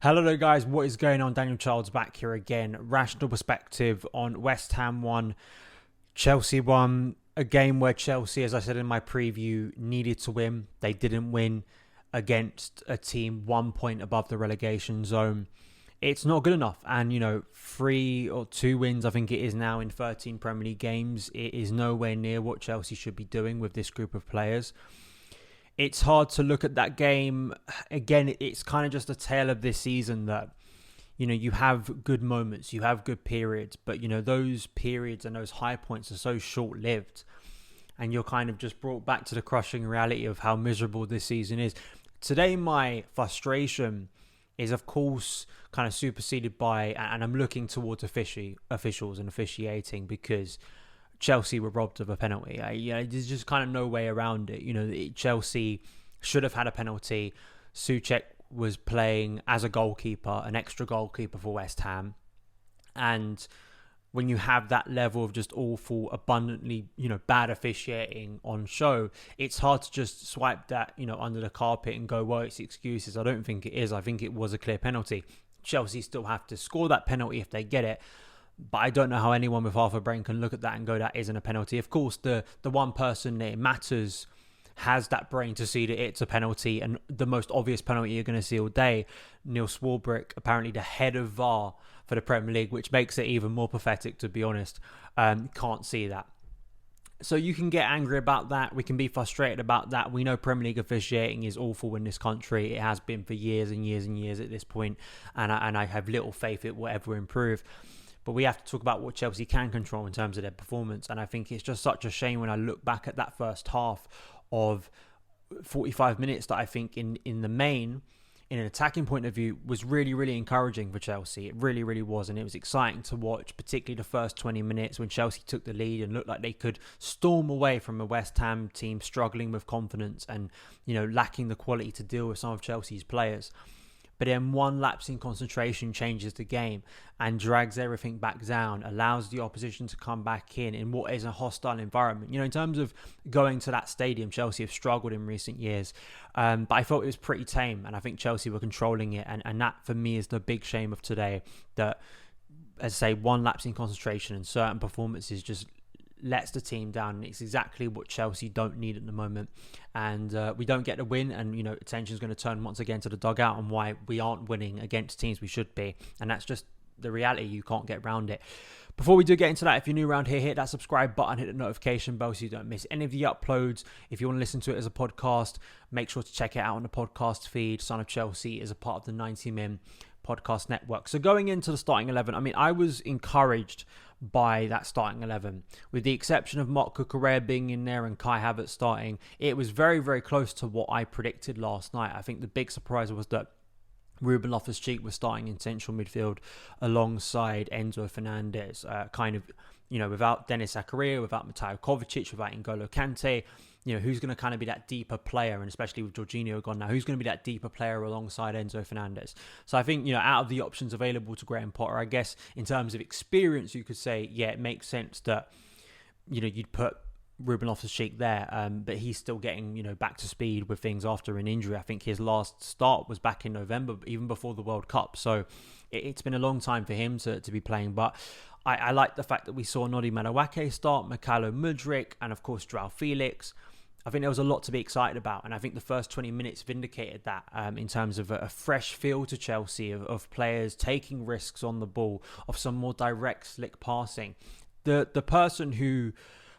Hello there guys, what is going on? Daniel Childs back here again. Rational perspective on West Ham 1, Chelsea 1. A game where Chelsea, as I said in my preview, needed to win. They didn't win against a team 1 point above the relegation zone. It's not good enough. And, 3 or 2 wins, I think it is now in 13 Premier League games. It is nowhere near what Chelsea should be doing with this group of players. It's hard to look at that game. Again, it's kind of just a tale of this season that, you have good moments, you have good periods, but, those periods and those high points are so short-lived. And you're kind of just brought back to the crushing reality of how miserable this season is. Today, my frustration is, of course, kind of superseded by, and I'm looking towards officials and officiating because Chelsea were robbed of a penalty. There's just kind of no way around it. Chelsea should have had a penalty. Soucek was playing as a goalkeeper, an extra goalkeeper for West Ham. And when you have that level of just awful, abundantly, bad officiating on show, it's hard to just swipe that, under the carpet and go, well, it's excuses. I don't think it is. I think it was a clear penalty. Chelsea still have to score that penalty if they get it. But I don't know how anyone with half a brain can look at that and go, that isn't a penalty. Of course, the one person that it matters has that brain to see that it's a penalty. And the most obvious penalty you're going to see all day, Neil Swarbrick, apparently the head of VAR for the Premier League, which makes it even more pathetic, to be honest. Can't see that. So you can get angry about that. We can be frustrated about that. We know Premier League officiating is awful in this country. It has been for years and years and years at this point. And I have little faith it will ever improve. But we have to talk about what Chelsea can control in terms of their performance. And I think it's just such a shame when I look back at that first half of 45 minutes that I think in the main, in an attacking point of view, was really, really encouraging for Chelsea. It really, really was. And it was exciting to watch, particularly the first 20 minutes when Chelsea took the lead and looked like they could storm away from a West Ham team struggling with confidence and, lacking the quality to deal with some of Chelsea's players. But then one lapse in concentration changes the game and drags everything back down, allows the opposition to come back in what is a hostile environment. In terms of going to that stadium, Chelsea have struggled in recent years. But I thought it was pretty tame, and I think Chelsea were controlling it. And that, for me, is the big shame of today, that, as I say, one lapse in concentration and certain performances just lets the team down. And it's exactly what Chelsea don't need at the moment. And we don't get the win, and attention is going to turn once again to the dugout and why we aren't winning against teams we should be. And that's just the reality. You can't get around it. Before we do get into that, if you're new around here, hit that subscribe button, hit the notification bell so you don't miss any of the uploads. If you want to listen to it as a podcast, make sure to check it out on the podcast feed. Son of Chelsea is a part of the 90min podcast network. So going into the starting 11, I was encouraged by that starting 11, with the exception of Marc Cucurella being in there and Kai Havertz starting. It was very, very close to what I predicted last night. I think the big surprise was that Ruben Loftus-Cheek was starting in central midfield alongside Enzo Fernandez, without Denis Zakaria, without Mateo Kovacic, without N'Golo Kante. Who's going to kind of be that deeper player, and especially with Jorginho gone now, who's going to be that deeper player alongside Enzo Fernandez? So I think, out of the options available to Graham Potter, I guess in terms of experience, you could say, yeah, it makes sense that, you'd put Ruben Loftus-Cheek there, but he's still getting, back to speed with things after an injury. I think his last start was back in November, even before the World Cup. So it's been a long time for him to be playing, but I like the fact that we saw Nodi Madueke start, Mykhailo Mudryk, and of course Joao Felix. I think there was a lot to be excited about, and I think the first 20 minutes vindicated that in terms of a fresh feel to Chelsea, of players taking risks on the ball, of some more direct, slick passing. The person who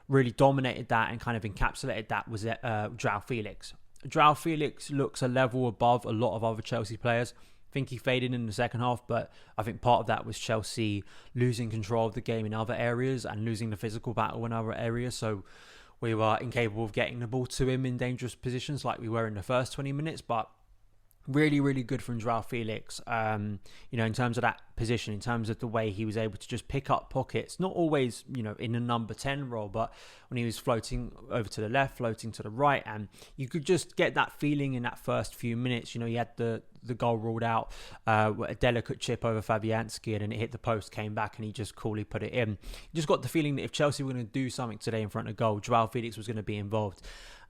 really dominated that and kind of encapsulated that was Joao Felix. Joao Felix looks a level above a lot of other Chelsea players. I think he faded in the second half, but I think part of that was Chelsea losing control of the game in other areas and losing the physical battle in other areas. So we were incapable of getting the ball to him in dangerous positions like we were in the first 20 minutes. But really, really good from Joao Felix, in terms of that position, in terms of the way he was able to just pick up pockets, not always, in a number 10 role, but when he was floating over to the left, floating to the right, and you could just get that feeling in that first few minutes. He had the goal ruled out, a delicate chip over Fabianski, and then it hit the post, came back, and he just coolly put it in. You just got the feeling that if Chelsea were going to do something today in front of goal, Joao Felix was going to be involved.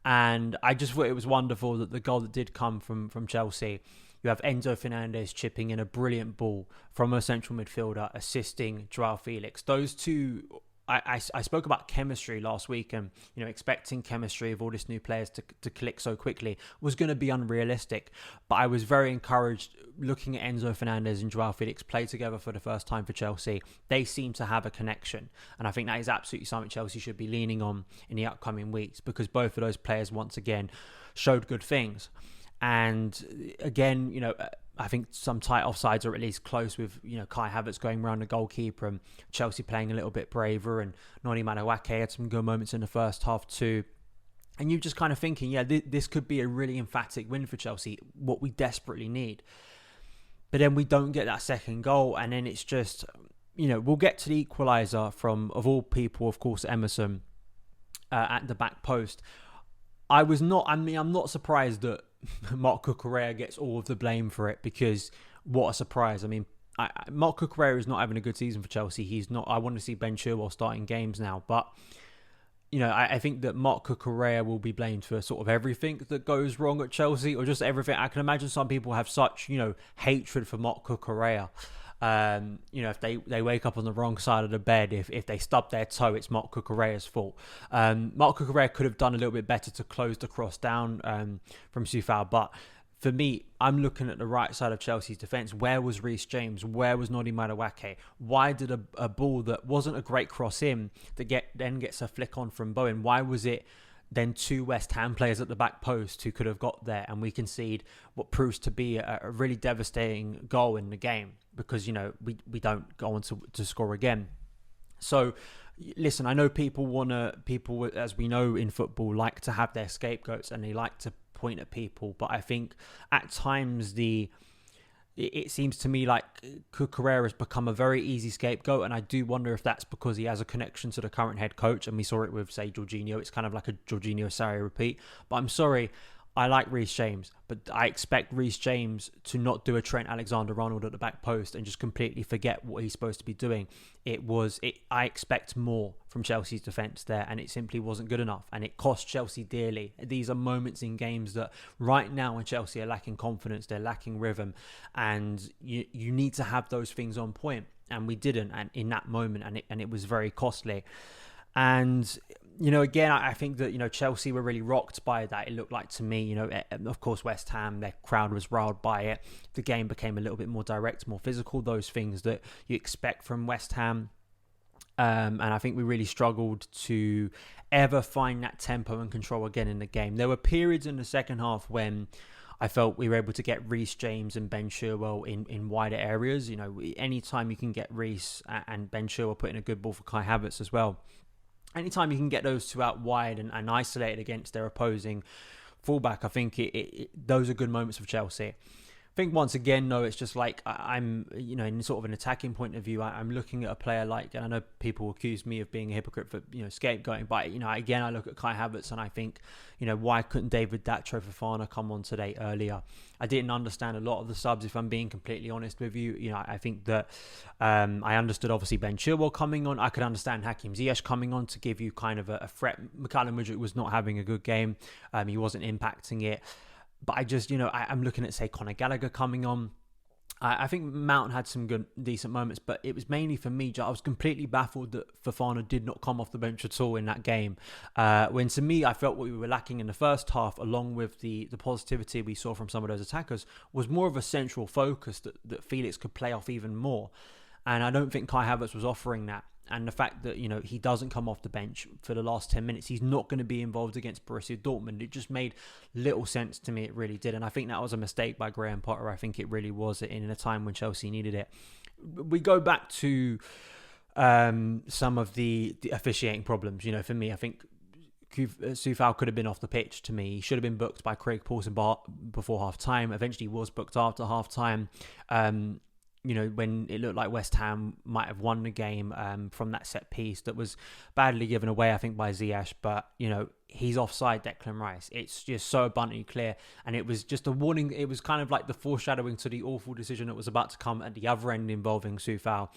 And I just thought it was wonderful that the goal that did come from Chelsea, You have Enzo Fernandez chipping in a brilliant ball from a central midfielder, assisting Joao Felix. Those two, I spoke about chemistry last week, and expecting chemistry of all these new players to click so quickly was going to be unrealistic. But I was very encouraged looking at Enzo Fernandez and Joao Felix play together for the first time for Chelsea. They seem to have a connection, and I think that is absolutely something Chelsea should be leaning on in the upcoming weeks, because both of those players once again showed good things. And again, I think some tight offsides are at least close with, Kai Havertz going around the goalkeeper and Chelsea playing a little bit braver, and Noni Madueke had some good moments in the first half too. And you're just kind of thinking, this could be a really emphatic win for Chelsea, what we desperately need. But then we don't get that second goal, and then it's just, we'll get to the equaliser from, of all people, of course, Emerson at the back post. I'm not surprised that Marc Cucurella gets all of the blame for it, because what a surprise. I mean, Marc Cucurella is not having a good season for Chelsea. He's not. I want to see Ben Chilwell starting games now, but I think that Marc Cucurella will be blamed for sort of everything that goes wrong at Chelsea, or just everything. I can imagine some people have such hatred for Marc Cucurella. If they wake up on the wrong side of the bed, if they stub their toe, it's Marc Cucurella's fault. Marc Cucurella could have done a little bit better to close the cross down from Soufal, but for me, I'm looking at the right side of Chelsea's defence. Where was Reece James? Where was Noni Madueke? Why did a ball that wasn't a great cross in that then gets a flick on from Bowen? Why was it then two West Ham players at the back post who could have got there, and we concede what proves to be a really devastating goal in the game, because we don't go on to score again. So listen, I know people as we know in football, like to have their scapegoats and they like to point at people, but I think at times it seems to me like Cucurella has become a very easy scapegoat, and I do wonder if that's because he has a connection to the current head coach, and we saw it with, say, Jorginho. It's kind of like a Jorginho Sarri repeat. But I'm sorry, I like Reece James, but I expect Reece James to not do a Trent Alexander-Arnold at the back post and just completely forget what he's supposed to be doing. I expect more from Chelsea's defence there, and it simply wasn't good enough, and it cost Chelsea dearly. These are moments in games that right now when Chelsea are lacking confidence, they're lacking rhythm, and you need to have those things on point, and we didn't, and in that moment, and it was very costly. And again, I think that Chelsea were really rocked by that. It looked like to me, of course, West Ham, their crowd was riled by it. The game became a little bit more direct, more physical, those things that you expect from West Ham. And I think we really struggled to ever find that tempo and control again in the game. There were periods in the second half when I felt we were able to get Reece James and Ben Chilwell in wider areas. Anytime you can get Reece and Ben Chilwell putting a good ball for Kai Havertz as well. Anytime you can get those two out wide and isolated against their opposing fullback, I think those are good moments for Chelsea. I think once again, though, it's just like I'm, in sort of an attacking point of view, I'm looking at a player like, and I know people accuse me of being a hypocrite for, scapegoating, but, again, I look at Kai Havertz and I think, why couldn't David Datro Fofana come on today earlier? I didn't understand a lot of the subs, if I'm being completely honest with you. I think that I understood, obviously, Ben Chilwell coming on. I could understand Hakim Ziyech coming on to give you kind of a threat. Mikhailo Mudryk was not having a good game. He wasn't impacting it. But I just, I'm looking at, say, Conor Gallagher coming on. I think Mount had some good, decent moments, but it was mainly for me. I was completely baffled that Fofana did not come off the bench at all in that game. When to me, I felt what we were lacking in the first half, along with the positivity we saw from some of those attackers, was more of a central focus that Felix could play off even more. And I don't think Kai Havertz was offering that. And the fact that, he doesn't come off the bench for the last 10 minutes, he's not going to be involved against Borussia Dortmund. It just made little sense to me. It really did. And I think that was a mistake by Graham Potter. I think it really was in a time when Chelsea needed it. We go back to some of the officiating problems. For me, I think Soufal could have been off the pitch to me. He should have been booked by Craig Pawson before half-time. Eventually, he was booked after half-time. When it looked like West Ham might have won the game from that set piece that was badly given away, I think, by Ziyech. But, he's offside, Declan Rice. It's just so abundantly clear. And it was just a warning. It was kind of like the foreshadowing to the awful decision that was about to come at the other end involving Soucek,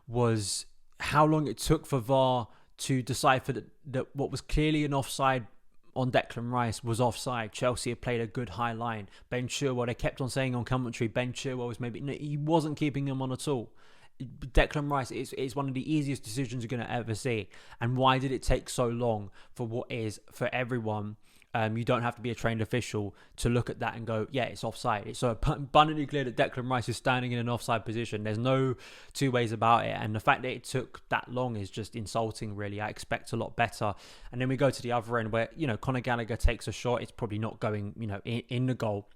was how long it took for VAR to decipher that what was clearly an offside on Declan Rice was offside. Chelsea had played a good high line. Ben Chilwell, they kept on saying on commentary, Ben Chilwell was maybe... No, he wasn't keeping him on at all. Declan Rice is one of the easiest decisions you're going to ever see. And why did it take so long for what is, for everyone... you don't have to be a trained official to look at that and go, yeah, it's offside. It's so abundantly clear that Declan Rice is standing in an offside position. There's no two ways about it. And the fact that it took that long is just insulting, really. I expect a lot better. And then we go to the other end where, Conor Gallagher takes a shot. It's probably not going, in the goal.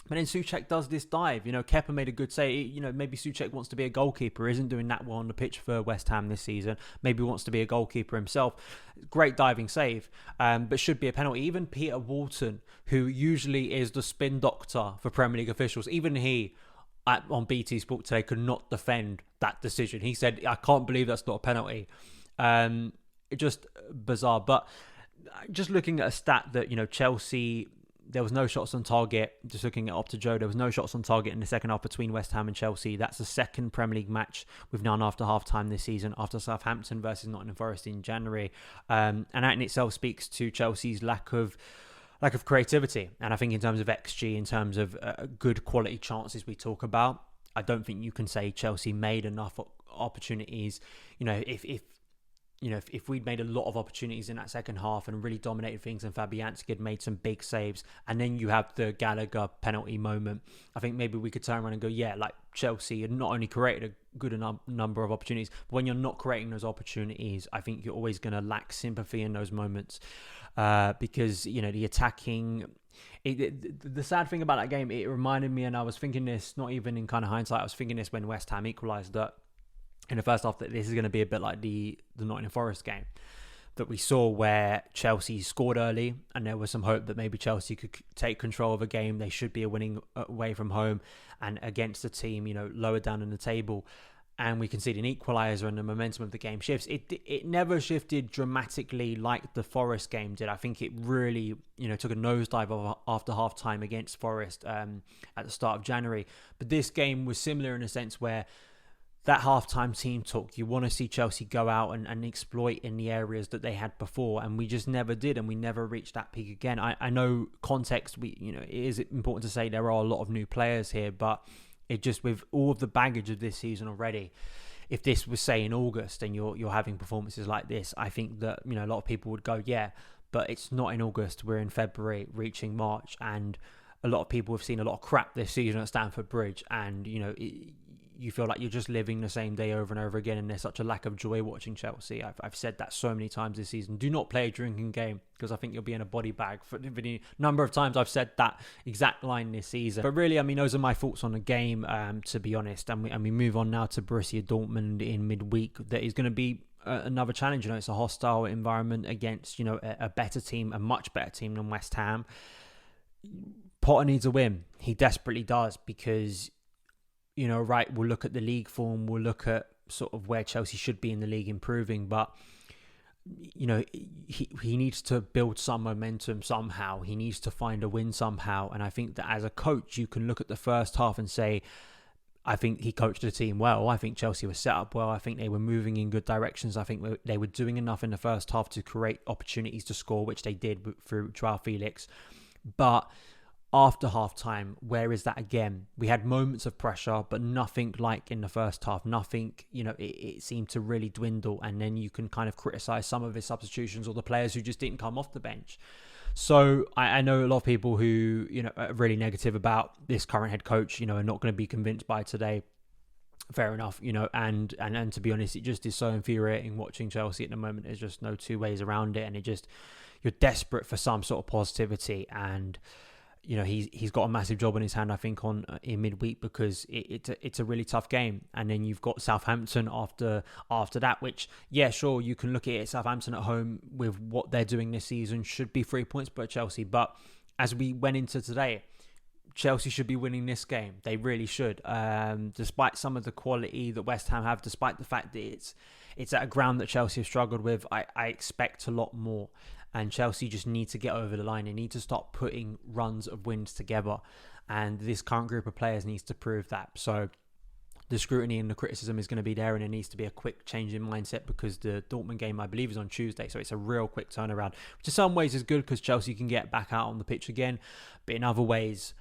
But then Soucek does this dive. Kepa made a good say. Maybe Soucek wants to be a goalkeeper. Isn't doing that well on the pitch for West Ham this season. Maybe wants to be a goalkeeper himself. Great diving save, but should be a penalty. Even Peter Walton, who usually is the spin doctor for Premier League officials, even he on BT Sport today could not defend that decision. He said, "I can't believe that's not a penalty." Just bizarre. But just looking at a stat that Chelsea. There was no shots on target. Just looking at Opta Joe, there was no shots on target in the second half between West Ham and Chelsea. That's the second Premier League match we've done after half-time this season, after Southampton versus Nottingham Forest in January. And that in itself speaks to Chelsea's lack of creativity. And I think in terms of XG, in terms of good quality chances we talk about, I don't think you can say Chelsea made enough opportunities. If we'd made a lot of opportunities in that second half and really dominated things, and Fabianski had made some big saves, and then you have the Gallagher penalty moment, I think maybe we could turn around and go, yeah, like Chelsea had not only created a good number of opportunities, but when you're not creating those opportunities, I think you're always going to lack sympathy in those moments because, the attacking... The sad thing about that game, it reminded me, and I was thinking this, not even in kind of hindsight, I was thinking this when West Ham equalised, that in the first half, that this is going to be a bit like the Nottingham Forest game that we saw, where Chelsea scored early and there was some hope that maybe Chelsea could take control of a game. They should be winning away from home and against a team, lower down in the table. And we conceded an equaliser and the momentum of the game shifts. It never shifted dramatically like the Forest game did. I think it really, took a nosedive after half-time against Forest at the start of January. But this game was similar in a sense where that half-time team talk, you want to see Chelsea go out and exploit in the areas that they had before, and we just never did, and we never reached that peak again. I know context, it is important to say there are a lot of new players here, but it just, with all of the baggage of this season already, if this was, say, in August and you're having performances like this, I think that, a lot of people would go, yeah, but it's not in August, we're in February, reaching March, and a lot of people have seen a lot of crap this season at Stamford Bridge, and, you feel like you're just living the same day over and over again, and there's such a lack of joy watching Chelsea. I've said that so many times this season. Do not play a drinking game, because I think you'll be in a body bag. For the number of times I've said that exact line this season. But really, those are my thoughts on the game, to be honest. And we move on now to Borussia Dortmund in midweek. That is going to be another challenge. It's a hostile environment against, a better team, a much better team than West Ham. Potter needs a win. He desperately does, because... we'll look at the league form, we'll look at sort of where Chelsea should be in the league improving, but, he needs to build some momentum somehow. He needs to find a win somehow. And I think that as a coach, you can look at the first half and say, I think he coached the team well. I think Chelsea was set up well. I think they were moving in good directions. I think they were doing enough in the first half to create opportunities to score, which they did through Joao Felix. But after half-time, where is that again? We had moments of pressure, but nothing like in the first half. Nothing, it seemed to really dwindle. And then you can kind of criticise some of his substitutions or the players who just didn't come off the bench. So I know a lot of people who, are really negative about this current head coach, are not going to be convinced by today. Fair enough, and to be honest, it just is so infuriating watching Chelsea at the moment. There's just no two ways around it. And you're desperate for some sort of positivity, and he's got a massive job on his hand, I think, in midweek, because it's a really tough game. And then you've got Southampton after that, which, yeah, sure, you can look at it. Southampton at home with what they're doing this season should be 3 points per Chelsea. But as we went into today, Chelsea should be winning this game. They really should. Despite some of the quality that West Ham have, despite the fact that it's at a ground that Chelsea have struggled with, I expect a lot more. And Chelsea just need to get over the line. They need to start putting runs of wins together. And this current group of players needs to prove that. So the scrutiny and the criticism is going to be there, and it needs to be a quick change in mindset, because the Dortmund game, I believe, is on Tuesday, so it's a real quick turnaround, which in some ways is good because Chelsea can get back out on the pitch again, but in other ways,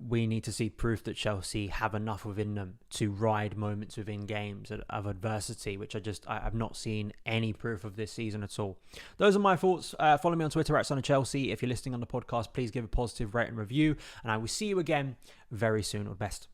we need to see proof that Chelsea have enough within them to ride moments within games of adversity, which I've not seen any proof of this season at all. Those are my thoughts. Follow me on Twitter at SonOfChelsea. If you're listening on the podcast, please give a positive rate and review, and I will see you again very soon. All the best.